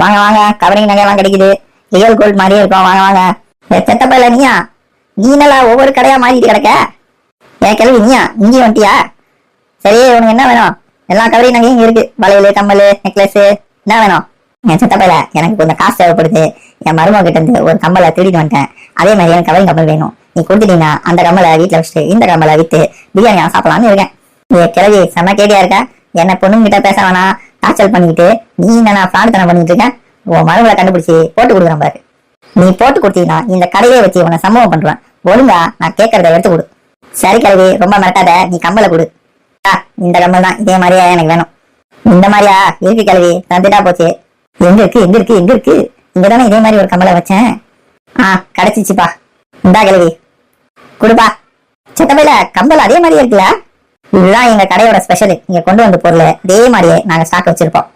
வாங்க வாங்க, கவரிங் நகையெல்லாம் கிடைக்குது. ரியல் கோல்ட் மாதிரியே இருக்கும். வாங்க வாங்க. செத்தப்ப நீயா? நீ நல்லா ஒவ்வொரு கடையா மாறிட்டு கிடக்க. என் கிளவி நீயா? இங்கேயும் வந்துட்டியா? சரி, உனக்கு என்ன வேணும்? எல்லா கவரிங் நகையும் இங்க இருக்கு. வளையல், கம்மல், நெக்லஸ், என்ன வேணும்? என் சித்தப்பையில எனக்கு கொஞ்சம் காசு தேவைப்படுது. என் மருமக கிட்ட இருந்து ஒரு கம்மலை திருடிட்டு வந்துட்டேன். அதே மாதிரி எனக்கு கவரிங் கம்மல் வேணும். நீ கொடுத்துட்டீங்கன்னா அந்த கம்மலை வீட்டுல வச்சுட்டு இந்த கம்மலை வித்து பிரியாணி சாப்பிடலாம்னு இருக்கேன். கிழவி செம்ம கேடியா இருக்க. என்ன பொண்ணுங்கிட்ட பேச வேணாம், டார்ச்சல் பண்ணிக்கிட்டு நீ என்ன பிரார்த்தனை பண்ணிட்டு இருக்க. உன் மருமகளை கண்டுபிடிச்சி போட்டு கொடுக்குறேன் பாரு. நீ போட்டு கொடுத்தீங்கன்னா இந்த கடையே வச்சு உன்னை சம்பவம் பண்றேன். ஒழுங்கா நான் கேட்கறத எடுத்து கொடு. சரி கிழவி, ரொம்ப மிரட்டாத. நீ கம்மலை கொடு. இந்த கம்மல் தான், இதே மாதிரியா எனக்கு வேணும். இந்த மாதிரியா இருக்கு கிழவி, தந்துட்டா போச்சு. எங்க இருக்கு எங்க இருக்கு எங்க இருக்கு? இங்கதானே இதே மாதிரி ஒரு கம்மலை வச்சேன். கிடைச்சிச்சுப்பா. இந்தா கிழவி, கொடுப்பா. சித்தப்பையில கம்பல் அதே மாதிரியே இருக்குல்ல? இதுதான் எங்க கடையோட ஸ்பெஷல். இங்க கொண்டு வந்த பொருள் அதே மாதிரியே நாங்க ஸ்டாக் வச்சிருப்போம்.